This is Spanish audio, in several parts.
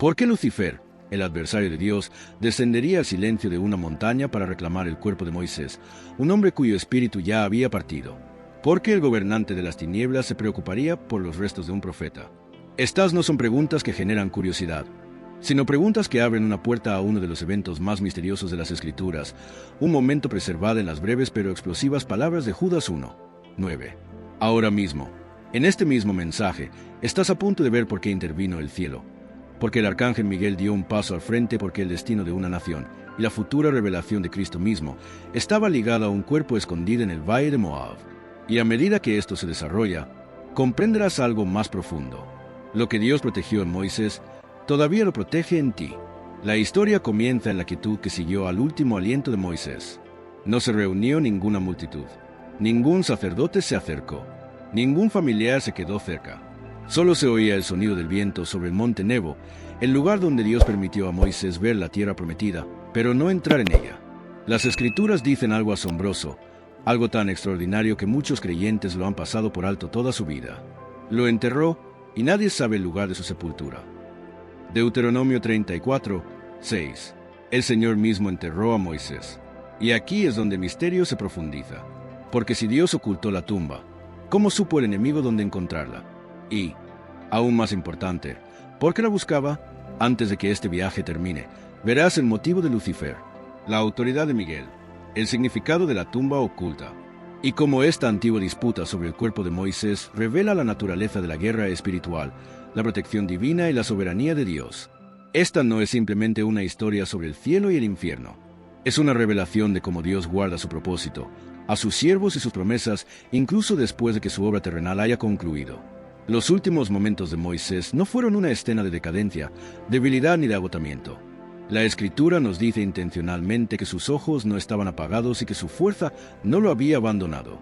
¿Por qué Lucifer, el adversario de Dios, descendería al silencio de una montaña para reclamar el cuerpo de Moisés, un hombre cuyo espíritu ya había partido? ¿Por qué el gobernante de las tinieblas se preocuparía por los restos de un profeta? Estas no son preguntas que generan curiosidad, sino preguntas que abren una puerta a uno de los eventos más misteriosos de las Escrituras, un momento preservado en las breves pero explosivas palabras de Judas 1:9. Ahora mismo, en este mismo mensaje, estás a punto de ver por qué intervino el cielo. Porque el arcángel Miguel dio un paso al frente, porque el destino de una nación y la futura revelación de Cristo mismo estaba ligada a un cuerpo escondido en el valle de Moab. Y a medida que esto se desarrolla, comprenderás algo más profundo. Lo que Dios protegió en Moisés, todavía lo protege en ti. La historia comienza en la quietud que siguió al último aliento de Moisés. No se reunió ninguna multitud. Ningún sacerdote se acercó. Ningún familiar se quedó cerca. Solo se oía el sonido del viento sobre el monte Nebo, el lugar donde Dios permitió a Moisés ver la tierra prometida, pero no entrar en ella. Las Escrituras dicen algo asombroso, algo tan extraordinario que muchos creyentes lo han pasado por alto toda su vida. Lo enterró y nadie sabe el lugar de su sepultura. Deuteronomio 34:6. El Señor mismo enterró a Moisés. Y aquí es donde el misterio se profundiza. Porque si Dios ocultó la tumba, ¿cómo supo el enemigo dónde encontrarla? Y, aún más importante, ¿por qué la buscaba? Antes de que este viaje termine, verás el motivo de Lucifer, la autoridad de Miguel, el significado de la tumba oculta, y cómo esta antigua disputa sobre el cuerpo de Moisés revela la naturaleza de la guerra espiritual, la protección divina y la soberanía de Dios. Esta no es simplemente una historia sobre el cielo y el infierno. Es una revelación de cómo Dios guarda su propósito, a sus siervos y sus promesas, incluso después de que su obra terrenal haya concluido. Los últimos momentos de Moisés no fueron una escena de decadencia, debilidad ni de agotamiento. La Escritura nos dice intencionalmente que sus ojos no apagados y que su fuerza no lo había abandonado.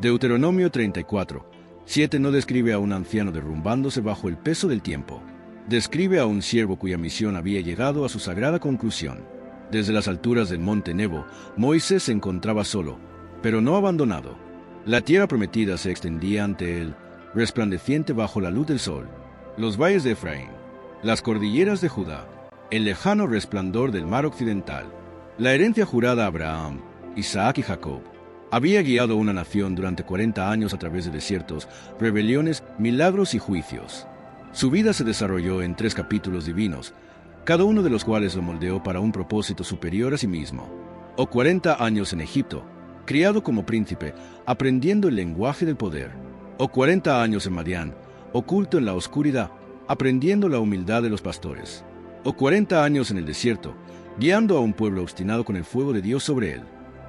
Deuteronomio 34:7 no describe a un anciano derrumbándose bajo el peso del tiempo. Describe a un siervo cuya misión había llegado a su sagrada conclusión. Desde las alturas del monte Nebo, Moisés se encontraba solo, pero no abandonado. La tierra prometida se extendía ante él, resplandeciente bajo la luz del sol. Los valles de Efraín, las cordilleras de Judá, el lejano resplandor del mar occidental, la herencia jurada a Abraham, Isaac y Jacob. Había guiado una nación durante 40 años a través de desiertos, rebeliones, milagros y juicios. Su vida se desarrolló en 3 capítulos divinos, cada uno de los cuales lo moldeó para un propósito superior a sí mismo. O 40 años en Egipto, criado como príncipe, aprendiendo el lenguaje del poder. O 40 años en Madián, oculto en la oscuridad, aprendiendo la humildad de los pastores. O 40 años en el desierto, guiando a un pueblo obstinado con el fuego de Dios sobre él.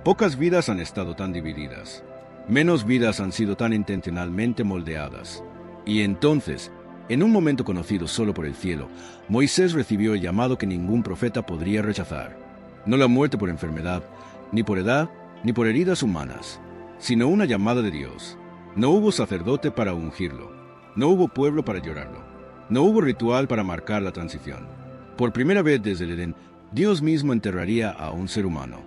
Pocas vidas han estado tan divididas. Menos vidas han sido tan intencionalmente moldeadas. Y entonces, en un momento conocido solo por el cielo, Moisés recibió el llamado que ningún profeta podría rechazar. No la muerte por enfermedad, ni por edad, ni por heridas humanas, sino una llamada de Dios. No hubo sacerdote para ungirlo. No hubo pueblo para llorarlo. No hubo ritual para marcar la transición. Por primera vez desde el Edén, Dios mismo enterraría a un ser humano.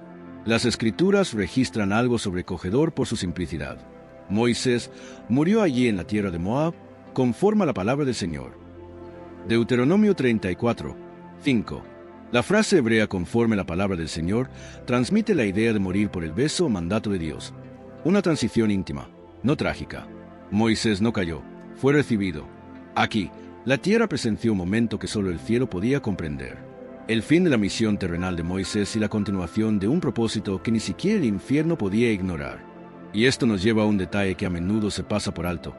Las Escrituras registran algo sobrecogedor por su simplicidad. Moisés murió allí en la tierra de Moab, conforme a la palabra del Señor. Deuteronomio 34:5. La frase hebrea conforme a la palabra del Señor transmite la idea de morir por el beso o mandato de Dios. Una transición íntima, no trágica. Moisés no cayó, fue recibido. Aquí, la tierra presenció un momento que solo el cielo podía comprender. El fin de la misión terrenal de Moisés y la continuación de un propósito que ni siquiera el infierno podía ignorar. Y esto nos lleva a un detalle que a menudo se pasa por alto,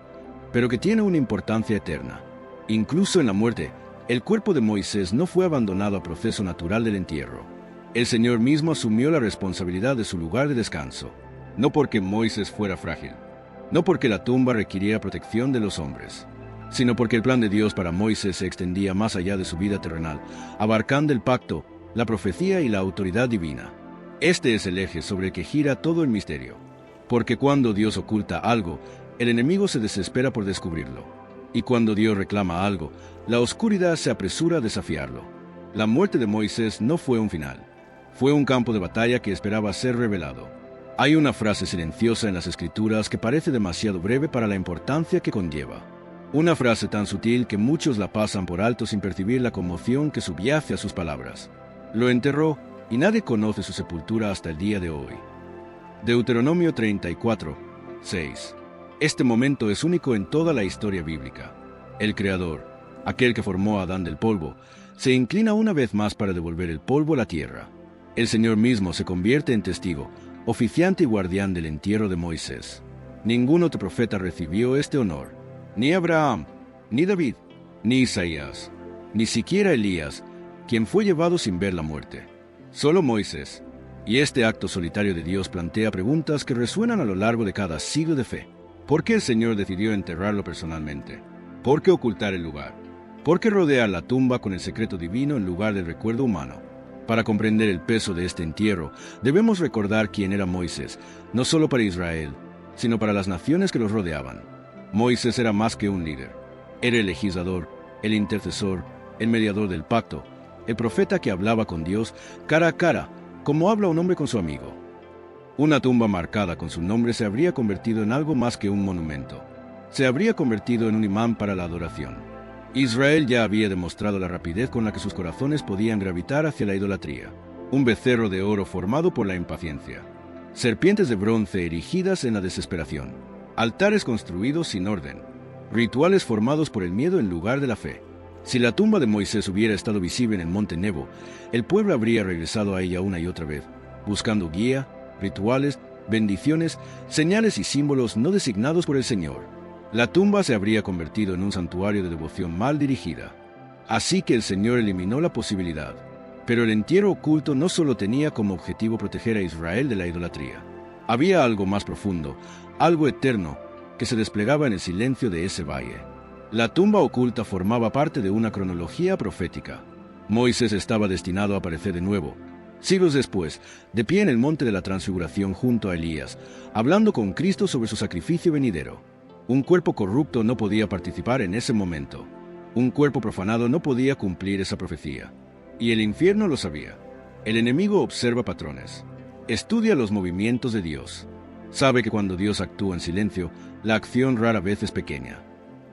pero que tiene una importancia eterna. Incluso en la muerte, el cuerpo de Moisés no fue abandonado al proceso natural del entierro. El Señor mismo asumió la responsabilidad de su lugar de descanso. No porque Moisés fuera frágil, no porque la tumba requiriera protección de los hombres, sino porque el plan de Dios para Moisés se extendía más allá de su vida terrenal, abarcando el pacto, la profecía y la autoridad divina. Este es el eje sobre el que gira todo el misterio, porque cuando Dios oculta algo, el enemigo se desespera por descubrirlo, y cuando Dios reclama algo, la oscuridad se apresura a desafiarlo. La muerte de Moisés no fue un final, fue un campo de batalla que esperaba ser revelado. Hay una frase silenciosa en las Escrituras que parece demasiado breve para la importancia que conlleva. Una frase tan sutil que muchos la pasan por alto sin percibir la conmoción que subyace a sus palabras. Lo enterró y nadie conoce su sepultura hasta el día de hoy. Deuteronomio 34, 6. Este momento es único en toda la historia bíblica. El Creador, aquel que formó a Adán del polvo, se inclina una vez más para devolver el polvo a la tierra. El Señor mismo se convierte en testigo, oficiante y guardián del entierro de Moisés. Ningún otro profeta recibió este honor. Ni Abraham, ni David, ni Isaías, ni siquiera Elías, quien fue llevado sin ver la muerte. Solo Moisés. Y este acto solitario de Dios plantea preguntas que resuenan a lo largo de cada siglo de fe. ¿Por qué el Señor decidió enterrarlo personalmente? ¿Por qué ocultar el lugar? ¿Por qué rodear la tumba con el secreto divino en lugar del recuerdo humano? Para comprender el peso de este entierro, debemos recordar quién era Moisés, no solo para Israel, sino para las naciones que los rodeaban. Moisés era más que un líder. Era el legislador, el intercesor, el mediador del pacto, el profeta que hablaba con Dios cara a cara, como habla un hombre con su amigo. Una tumba marcada con su nombre se habría convertido en algo más que un monumento. Se habría convertido en un imán para la adoración. Israel ya había demostrado la rapidez con la que sus corazones podían gravitar hacia la idolatría. Un becerro de oro formado por la impaciencia. Serpientes de bronce erigidas en la desesperación. Altares construidos sin orden. Rituales formados por el miedo en lugar de la fe. Si la tumba de Moisés hubiera estado visible en el monte Nebo, el pueblo habría regresado a ella una y otra vez, buscando guía, rituales, bendiciones, señales y símbolos no designados por el Señor. La tumba se habría convertido en un santuario de devoción mal dirigida. Así que el Señor eliminó la posibilidad. Pero el entierro oculto no solo tenía como objetivo proteger a Israel de la idolatría. Había algo más profundo, algo eterno, que se desplegaba en el silencio de ese valle. La tumba oculta formaba parte de una cronología profética. Moisés estaba destinado a aparecer de nuevo, siglos después, de pie en el monte de la Transfiguración junto a Elías, hablando con Cristo sobre su sacrificio venidero. Un cuerpo corrupto no podía participar en ese momento. Un cuerpo profanado no podía cumplir esa profecía. Y el infierno lo sabía. El enemigo observa patrones. Estudia los movimientos de Dios. Sabe que cuando Dios actúa en silencio, la acción rara vez es pequeña.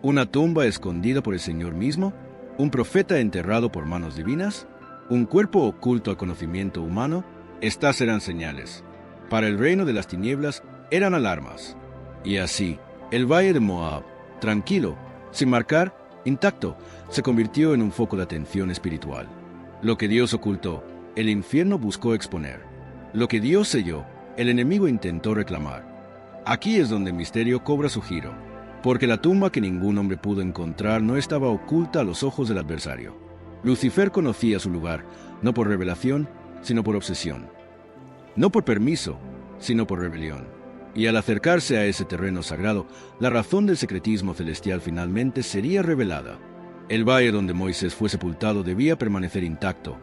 ¿Una tumba escondida por el Señor mismo? ¿Un profeta enterrado por manos divinas? ¿Un cuerpo oculto al conocimiento humano? Estas eran señales. Para el reino de las tinieblas eran alarmas. Y así, el valle de Moab, tranquilo, sin marcar, intacto, se convirtió en un foco de atención espiritual. Lo que Dios ocultó, el infierno buscó exponer. Lo que Dios selló, el enemigo intentó reclamar. Aquí es donde el misterio cobra su giro, porque la tumba que ningún hombre pudo encontrar no estaba oculta a los ojos del adversario. Lucifer conocía su lugar, no por revelación, sino por obsesión. No por permiso, sino por rebelión. Y al acercarse a ese terreno sagrado, la razón del secretismo celestial finalmente sería revelada. El valle donde Moisés fue sepultado debía permanecer intacto,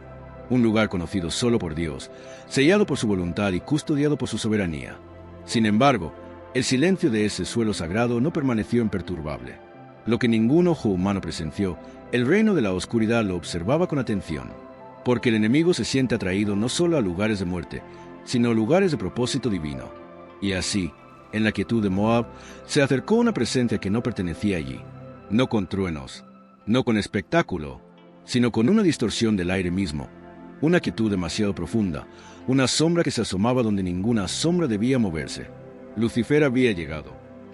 un lugar conocido solo por Dios, sellado por su voluntad y custodiado por su soberanía. Sin embargo, el silencio de ese suelo sagrado no permaneció imperturbable. Lo que ningún ojo humano presenció, el reino de la oscuridad lo observaba con atención, porque el enemigo se siente atraído no solo a lugares de muerte, sino a lugares de propósito divino. Y así, en la quietud de Moab, se acercó una presencia que no pertenecía allí, no con truenos, no con espectáculo, sino con una distorsión del aire mismo, una quietud demasiado profunda, una sombra que se asomaba donde ninguna sombra debía moverse. Lucifer había llegado,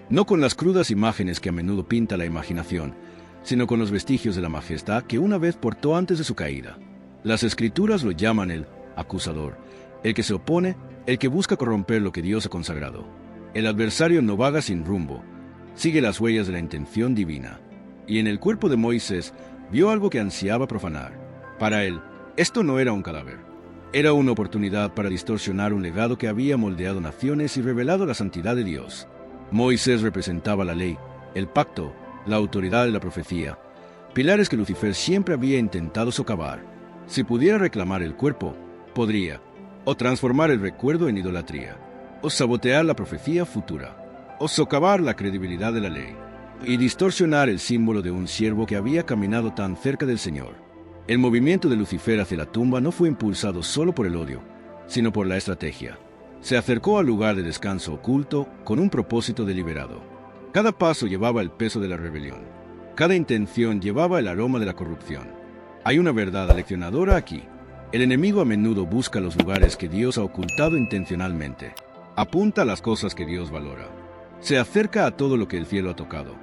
no con las crudas imágenes que a menudo pinta la imaginación, sino con los vestigios de la majestad que una vez portó antes de su caída. Las Escrituras lo llaman el acusador, el que se opone, el que busca corromper lo que Dios ha consagrado. El adversario no vaga sin rumbo, sigue las huellas de la intención divina. Y en el cuerpo de Moisés vio algo que ansiaba profanar. Para él, esto no era un cadáver. Era una oportunidad para distorsionar un legado que había moldeado naciones y revelado la santidad de Dios. Moisés representaba la ley, el pacto, la autoridad de la profecía, pilares que Lucifer siempre había intentado socavar. Si pudiera reclamar el cuerpo, podría, o transformar el recuerdo en idolatría, o sabotear la profecía futura, o socavar la credibilidad de la ley, y distorsionar el símbolo de un siervo que había caminado tan cerca del Señor. El movimiento de Lucifer hacia la tumba no fue impulsado solo por el odio, sino por la estrategia. Se acercó al lugar de descanso oculto con un propósito deliberado. Cada paso llevaba el peso de la rebelión. Cada intención llevaba el aroma de la corrupción. Hay una verdad aleccionadora aquí. El enemigo a menudo busca los lugares que Dios ha ocultado intencionalmente. Apunta a las cosas que Dios valora. Se acerca a todo lo que el cielo ha tocado.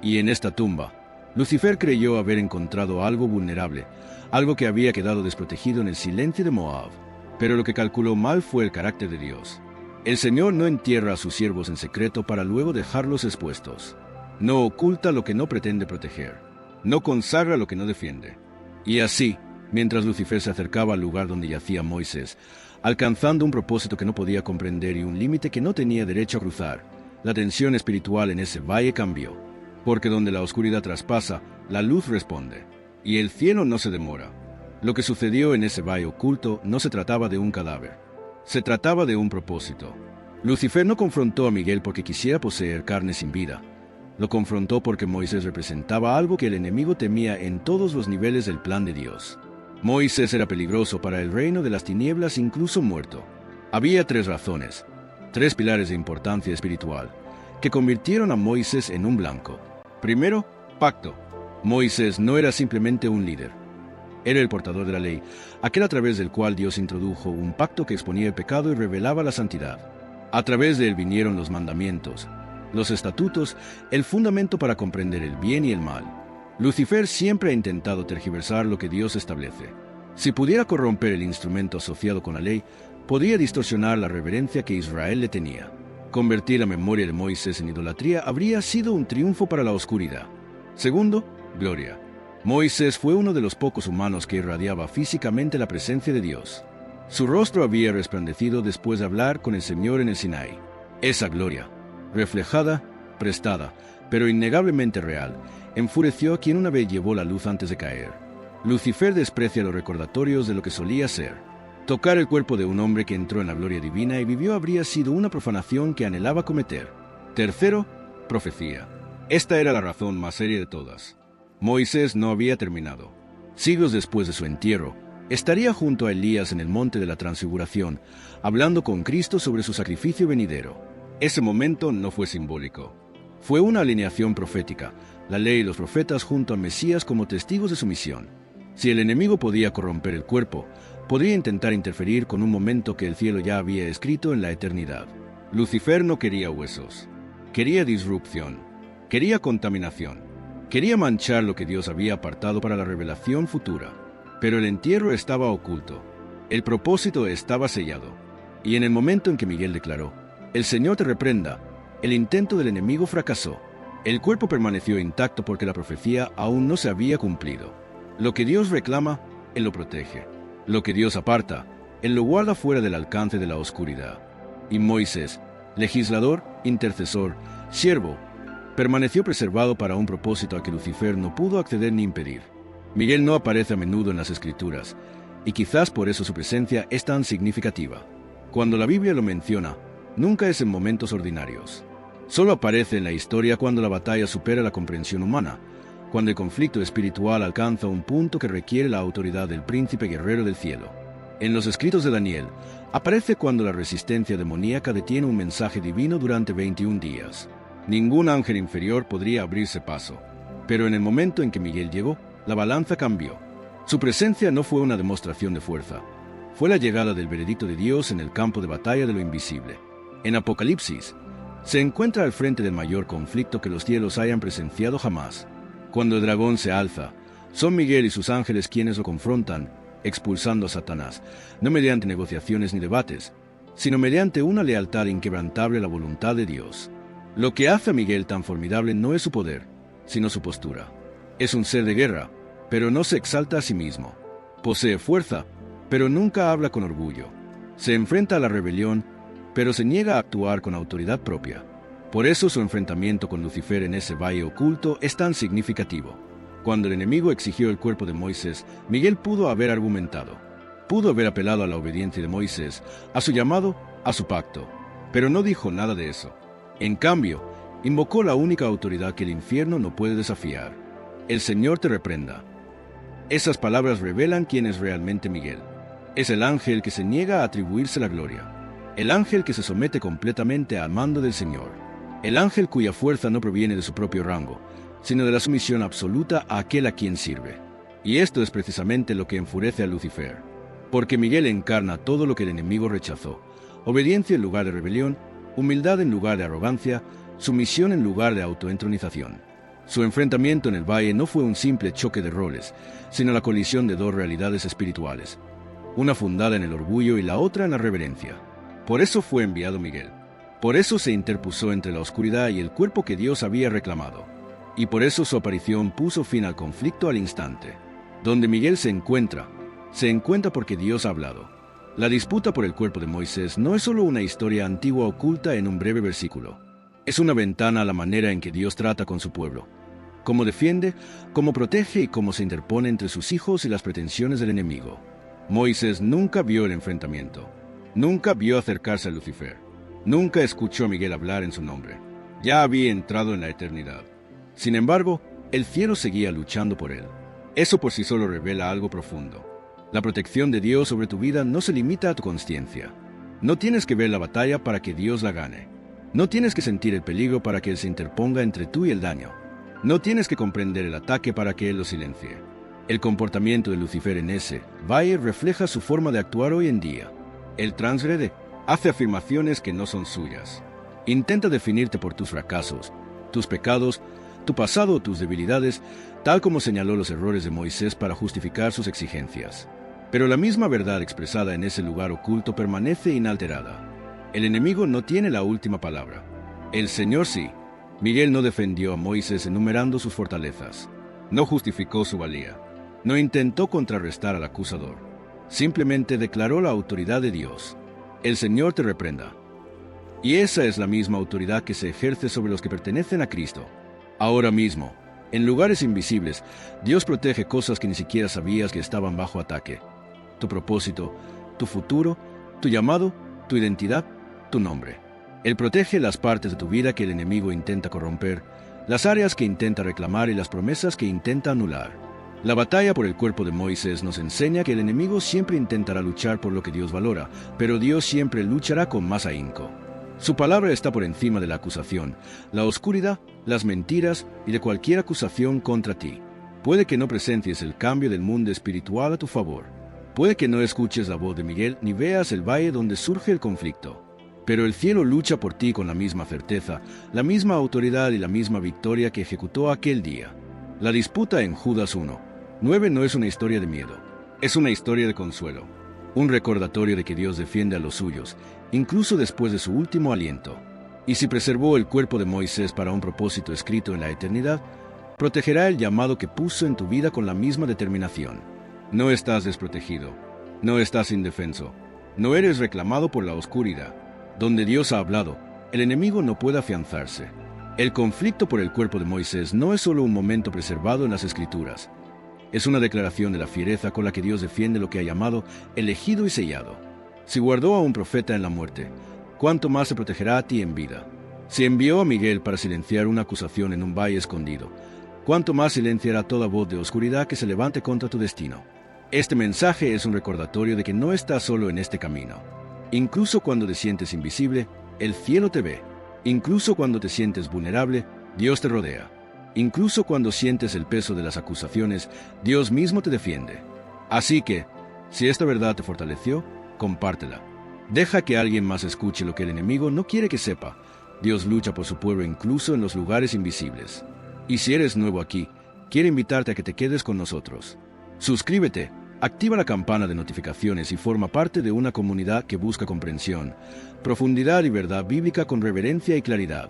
Y en esta tumba, Lucifer creyó haber encontrado algo vulnerable, algo que había quedado desprotegido en el silencio de Moab. Pero lo que calculó mal fue el carácter de Dios. El Señor no entierra a sus siervos en secreto para luego dejarlos expuestos. No oculta lo que no pretende proteger. No consagra lo que no defiende. Y así, mientras Lucifer se acercaba al lugar donde yacía Moisés, alcanzando un propósito que no podía comprender y un límite que no tenía derecho a cruzar, la tensión espiritual en ese valle cambió. Porque donde la oscuridad traspasa, la luz responde. Y el cielo no se demora. Lo que sucedió en ese valle oculto no se trataba de un cadáver. Se trataba de un propósito. Lucifer no confrontó a Miguel porque quisiera poseer carne sin vida. Lo confrontó porque Moisés representaba algo que el enemigo temía en todos los niveles del plan de Dios. Moisés era peligroso para el reino de las tinieblas, incluso muerto. Había 3 razones, 3 pilares de importancia espiritual, que convirtieron a Moisés en un blanco. Primero, pacto. Moisés no era simplemente un líder. Era el portador de la ley, aquel a través del cual Dios introdujo un pacto que exponía el pecado y revelaba la santidad. A través de él vinieron los mandamientos, los estatutos, el fundamento para comprender el bien y el mal. Lucifer siempre ha intentado tergiversar lo que Dios establece. Si pudiera corromper el instrumento asociado con la ley, podría distorsionar la reverencia que Israel le tenía. Convertir la memoria de Moisés en idolatría habría sido un triunfo para la oscuridad. Segundo, gloria. Moisés fue uno de los pocos humanos que irradiaba físicamente la presencia de Dios. Su rostro había resplandecido después de hablar con el Señor en el Sinaí. Esa gloria, reflejada, prestada, pero innegablemente real, enfureció a quien una vez llevó la luz antes de caer. Lucifer desprecia los recordatorios de lo que solía ser. Tocar el cuerpo de un hombre que entró en la gloria divina y vivió habría sido una profanación que anhelaba cometer. Tercero, profecía. Esta era la razón más seria de todas. Moisés no había terminado. Siglos después de su entierro, estaría junto a Elías en el monte de la Transfiguración, hablando con Cristo sobre su sacrificio venidero. Ese momento no fue simbólico. Fue una alineación profética, la ley y los profetas junto a Mesías como testigos de su misión. Si el enemigo podía corromper el cuerpo, podría intentar interferir con un momento que el cielo ya había escrito en la eternidad. Lucifer no quería huesos. Quería disrupción. Quería contaminación. Quería manchar lo que Dios había apartado para la revelación futura. Pero el entierro estaba oculto. El propósito estaba sellado. Y en el momento en que Miguel declaró, «El Señor te reprenda», el intento del enemigo fracasó. El cuerpo permaneció intacto porque la profecía aún no se había cumplido. Lo que Dios reclama, Él lo protege. Lo que Dios aparta, Él lo guarda fuera del alcance de la oscuridad. Y Moisés, legislador, intercesor, siervo, permaneció preservado para un propósito a que Lucifer no pudo acceder ni impedir. Miguel no aparece a menudo en las Escrituras, y quizás por eso su presencia es tan significativa. Cuando la Biblia lo menciona, nunca es en momentos ordinarios. Solo aparece en la historia cuando la batalla supera la comprensión humana, cuando el conflicto espiritual alcanza un punto que requiere la autoridad del príncipe guerrero del cielo. En los escritos de Daniel, aparece cuando la resistencia demoníaca detiene un mensaje divino durante 21 días. Ningún ángel inferior podría abrirse paso. Pero en el momento en que Miguel llegó, la balanza cambió. Su presencia no fue una demostración de fuerza. Fue la llegada del veredicto de Dios en el campo de batalla de lo invisible. En Apocalipsis, se encuentra al frente del mayor conflicto que los cielos hayan presenciado jamás. Cuando el dragón se alza, son Miguel y sus ángeles quienes lo confrontan, expulsando a Satanás, no mediante negociaciones ni debates, sino mediante una lealtad inquebrantable a la voluntad de Dios. Lo que hace a Miguel tan formidable no es su poder, sino su postura. Es un ser de guerra, pero no se exalta a sí mismo. Posee fuerza, pero nunca habla con orgullo. Se enfrenta a la rebelión, pero se niega a actuar con autoridad propia. Por eso su enfrentamiento con Lucifer en ese valle oculto es tan significativo. Cuando el enemigo exigió el cuerpo de Moisés, Miguel pudo haber argumentado. Pudo haber apelado a la obediencia de Moisés, a su llamado, a su pacto. Pero no dijo nada de eso. En cambio, invocó la única autoridad que el infierno no puede desafiar. El Señor te reprenda. Esas palabras revelan quién es realmente Miguel. Es el ángel que se niega a atribuirse la gloria. El ángel que se somete completamente al mando del Señor. El ángel cuya fuerza no proviene de su propio rango, sino de la sumisión absoluta a aquel a quien sirve. Y esto es precisamente lo que enfurece a Lucifer, porque Miguel encarna todo lo que el enemigo rechazó: obediencia en lugar de rebelión, humildad en lugar de arrogancia, sumisión en lugar de autoentronización. Su enfrentamiento en el valle no fue un simple choque de roles, sino la colisión de dos realidades espirituales, una fundada en el orgullo y la otra en la reverencia. Por eso fue enviado Miguel. Por eso se interpuso entre la oscuridad y el cuerpo que Dios había reclamado. Y por eso su aparición puso fin al conflicto al instante. Donde Miguel se encuentra porque Dios ha hablado. La disputa por el cuerpo de Moisés no es solo una historia antigua oculta en un breve versículo. Es una ventana a la manera en que Dios trata con su pueblo, cómo defiende, cómo protege y cómo se interpone entre sus hijos y las pretensiones del enemigo. Moisés nunca vio el enfrentamiento, nunca vio acercarse a Lucifer, nunca escuchó a Miguel hablar en su nombre. Ya había entrado en la eternidad. Sin embargo, el cielo seguía luchando por él. Eso por sí solo revela algo profundo. La protección de Dios sobre tu vida no se limita a tu consciencia. No tienes que ver la batalla para que Dios la gane. No tienes que sentir el peligro para que Él se interponga entre tú y el daño. No tienes que comprender el ataque para que Él lo silencie. El comportamiento de Lucifer en ese valle refleja su forma de actuar hoy en día. Él transgrede, hace afirmaciones que no son suyas. Intenta definirte por tus fracasos, tus pecados, tu pasado o tus debilidades, tal como señaló los errores de Moisés para justificar sus exigencias. Pero la misma verdad expresada en ese lugar oculto permanece inalterada. El enemigo no tiene la última palabra. El Señor sí. Miguel no defendió a Moisés enumerando sus fortalezas. No justificó su valía. No intentó contrarrestar al acusador. Simplemente declaró la autoridad de Dios. El Señor te reprenda. Y esa es la misma autoridad que se ejerce sobre los que pertenecen a Cristo. Ahora mismo, en lugares invisibles, Dios protege cosas que ni siquiera sabías que estaban bajo ataque. Tu propósito, tu futuro, tu llamado, tu identidad, tu nombre. Él protege las partes de tu vida que el enemigo intenta corromper, las áreas que intenta reclamar y las promesas que intenta anular. La batalla por el cuerpo de Moisés nos enseña que el enemigo siempre intentará luchar por lo que Dios valora, pero Dios siempre luchará con más ahínco. Su palabra está por encima de la acusación, la oscuridad, las mentiras y de cualquier acusación contra ti. Puede que no presencies el cambio del mundo espiritual a tu favor. Puede que no escuches la voz de Miguel ni veas el valle donde surge el conflicto. Pero el cielo lucha por ti con la misma certeza, la misma autoridad y la misma victoria que ejecutó aquel día. La disputa en Judas 1:9 no es una historia de miedo, es una historia de consuelo. Un recordatorio de que Dios defiende a los suyos, incluso después de su último aliento. Y si preservó el cuerpo de Moisés para un propósito escrito en la eternidad, protegerá el llamado que puso en tu vida con la misma determinación. No estás desprotegido, no estás indefenso, no eres reclamado por la oscuridad. Donde Dios ha hablado, el enemigo no puede afianzarse. El conflicto por el cuerpo de Moisés no es solo un momento preservado en las Escrituras. Es una declaración de la fiereza con la que Dios defiende lo que ha llamado elegido y sellado. Si guardó a un profeta en la muerte, ¿cuánto más se protegerá a ti en vida? Si envió a Miguel para silenciar una acusación en un valle escondido, ¿cuánto más silenciará toda voz de oscuridad que se levante contra tu destino? Este mensaje es un recordatorio de que no estás solo en este camino. Incluso cuando te sientes invisible, el cielo te ve. Incluso cuando te sientes vulnerable, Dios te rodea. Incluso cuando sientes el peso de las acusaciones, Dios mismo te defiende. Así que, si esta verdad te fortaleció, compártela. Deja que alguien más escuche lo que el enemigo no quiere que sepa. Dios lucha por su pueblo incluso en los lugares invisibles. Y si eres nuevo aquí, quiero invitarte a que te quedes con nosotros. Suscríbete. Activa la campana de notificaciones y forma parte de una comunidad que busca comprensión, profundidad y verdad bíblica con reverencia y claridad,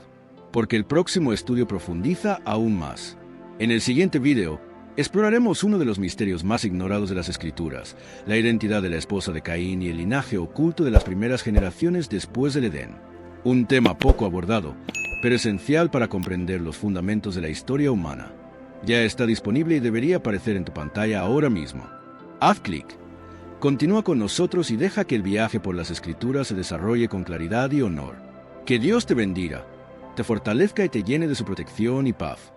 porque el próximo estudio profundiza aún más. En el siguiente video, exploraremos uno de los misterios más ignorados de las Escrituras, la identidad de la esposa de Caín y el linaje oculto de las primeras generaciones después del Edén. Un tema poco abordado, pero esencial para comprender los fundamentos de la historia humana. Ya está disponible y debería aparecer en tu pantalla ahora mismo. Haz clic. Continúa con nosotros y deja que el viaje por las Escrituras se desarrolle con claridad y honor. Que Dios te bendiga, te fortalezca y te llene de su protección y paz.